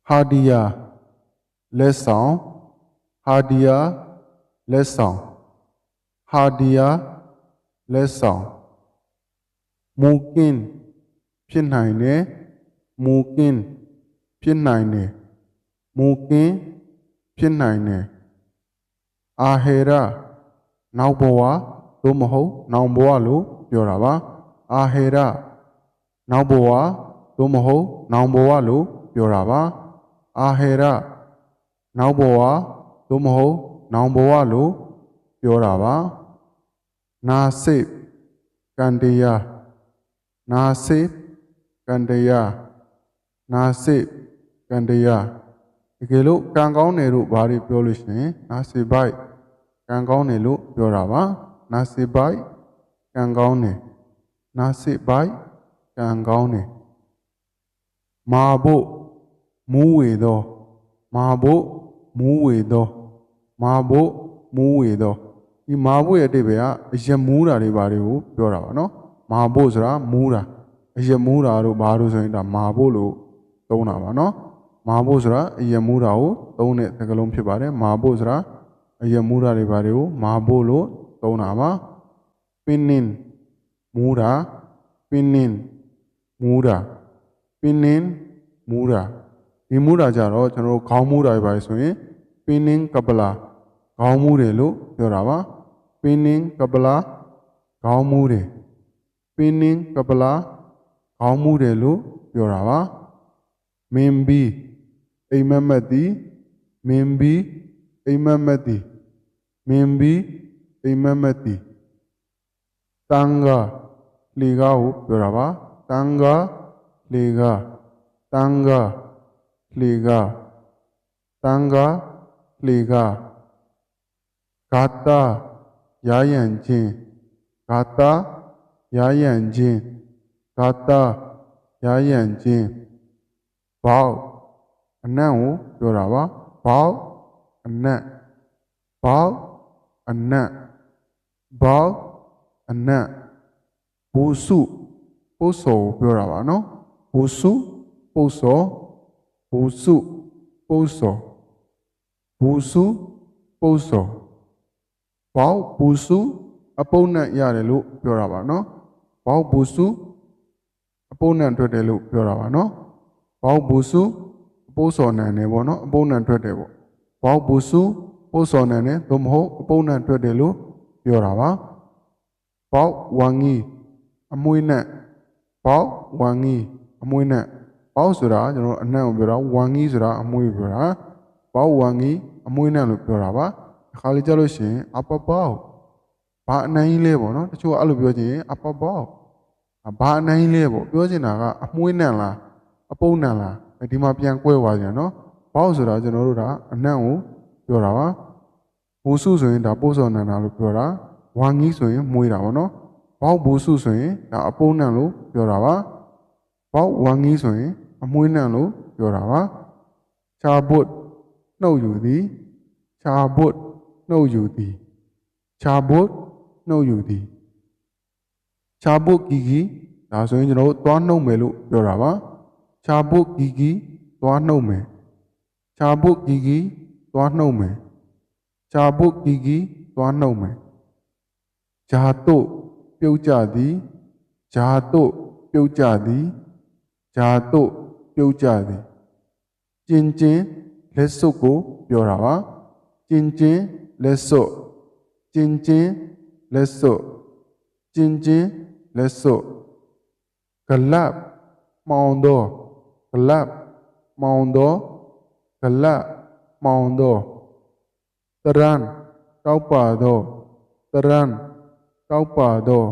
Hadia လက်ဆောင် Hadia လက်ဆောင် Hadia လက်ဆောင် Mungkin ဖြစ်နိုင်တယ် Mungkin ဖြစ်နိုင်တယ် Mungkin ဖြစ်နိုင်တယ် Ahera နောက်ဘဝသို့မဟုတ်နောင်ဘဝလို့ပြောတာပါ Ahera နောက်ဘဝသို့မဟုတ်နောင်ဘဝလို့ပြောတာပါ Ahera နောက်ဘဝသို့မဟုတ်နောင်ဘဝလို့ပြောတာပါ Nasib ကံတရား Nasib ကံတရား Nasib ကံတရားတကယ်လို့ကံကောင်းတယ်လို့ဘာတွေပြောလို့ရှိရင် Nasib ဘိုက်ကံကောင်းတယ်လို့ပြောတာပါ Nasib ဘိုက်ကံကောင်းတယ် Nasib ဘိုက်ကံကောင်းတယ်မာဖို့မူးဝေသောမာဖို့မူးဝေသောမာဖို့မူးဝေသောဒီမာဖို့ရဲ့အဓိပ္ပာယ်ကအရမူးတာတွေဘာတွေကိုပြောတာပါနော်မာဖို့ဆိုတာမူးတာအရမူးတာတို့ဘာလို့ဆိုရင်ဒါမာဖို့လို့သုံးတာပါနော်မာဖို့ဆိုတာအရမူးတာကိုသုံးတဲ့စကားလုံးဖြစ်ပါတယ်မာဖို့ဆိုတာအရမူးတာတွေဘာတွေကိုမာဖို့လို့သုံးတာပါ Pinin မူးတာ Pinin မူးတာ Pinin မူးတာဒီမူးတာကြတော့ကျွန်တော်တို့ခေါင်းမူးတာတွေပါဆိုရင် Pinin Kapala ခေါင်းမူးတယ်လို့ပြောတာပါ Pinin Kapala ခေါင်းမူးတယ် Pinin Kapala ခေါင်းမူးတယ်လို့ပြောတာပါ Mimbi အိမ်မက်မက်သည် Mimbi အိမ်မက်မက်သည် Mimbi အိမ်မက်မက်သည် Tanga လေကားကိုပြောတာပါ Tanga လေကား Tanga လေကား Tanga လေကား Gata ရာယံခြင်း Gata ရာယံခြင်း Gata ရာယံခြင်းဘောက်အနံ့ကိုပြောတာပါဘောက်အနံ့ဘောက်အနံ့ဘောက်အနံ့ဘူစုပုတ်စော်ကိုပြောတာပါနော်ဘူစုပုတ်စော်ဘူစုပုတ်စော်ဘူစုပုတ်စော်ဘောက်ဘူစုအပုပ်နဲ့ရတယ်လို့ပြောတာပါနော်ဘောက်ဘူစုအပုပ်နဲ့ထွက်တယ်လို့ပြောတာပါနော်ဘောက်ဘူစုအပုပ်စော်နံတယ်ပေါ့နော်အပုပ်နဲ့ထွက်တယ်ပေါ့ဘောက်ဘူစုပုပ်စော်နံတယ်သို့မဟုတ်အပုပ်နဲ့ထွက်တယ်လို့ပြောတာပါဘောက်ဝမ်ကြီးအမွှေးနဲ့ဘောက်ဝမ်ကြီးအမွှေးနဲ့ဘောက်ဆိုတာကျွန်တော်အနံ့ကိုပြောတာဝမ်ကြီးဆိုတာအမွှေးကိုပြောတာဘောက်ဝမ်ကြီးအမွှေးနဲ့လို့ပြောတာပါအခါလေးကြလို့ရှိရင်အပပေါက်ဘာအနံ့ကြီးလဲပေါ့နော်တချို့ကအဲ့လိုပြောချင်အပပေါက်ဘာအနံ့ကြီးလဲပေါ့ပြောချင်တာကအမွှေးနဲ့လားအပုပ်နဲ့လားဒီမှာပြန်ကွဲသွားကြနော်ဘောက်ဆိုတာကျွန်တော်တို့ဒါအနံ့ကိုပြောတာပါဘူစုဆိုရင်ဒါပို့စော်နံတာလို့ပြောတာဝမ်ကြီးဆိုရင်မွေးတာပေါ့နော်ဘောက်ဘူစုဆိုရင်ဒါအပုပ်နဲ့လို့ပြောတာပါဘောက်ဝမ်ကြီးဆိုရင်အမွှေးနဲ့လို့ပြောတာပါချာဘုတ်နှုတ်ယူသည်ချာဘုတ်နှုတ်ယူသည်ချာဘုတ်နှုတ်ယူသည်ချာဘုတ်ဂီဂီဒါဆိုရင်ကျွန်တော်တို့သွားနှုတ်မယ်လို့ပြောတာပါချာဘုတ်ဂီဂီသွားနှုတ်မယ်ချာဘုတ်ဂီဂီသွားနှုတ်မယ်ချာဘုတ်ဂီဂီသွားနှုတ်မယ်ဂျာတုပြုတ်ကြသည်ဂျာတုပြုတ်ကြသည်ဂျာတုပြုတ်ကြသည်ကျင်ကျင်လက်စွပ်ကိုပြောတာပါကျင်ကျင်လက်စွပ်ကျင်ကျင်လက်စွပ်ကျင်ကျင်လက်စွပ်ဂလပ်မောင်တော်ဂလပ်မောင်တော်ဂလပ်မောင်တော်တရန်တောက်ပါတော်တရန်တောက်ပါတော်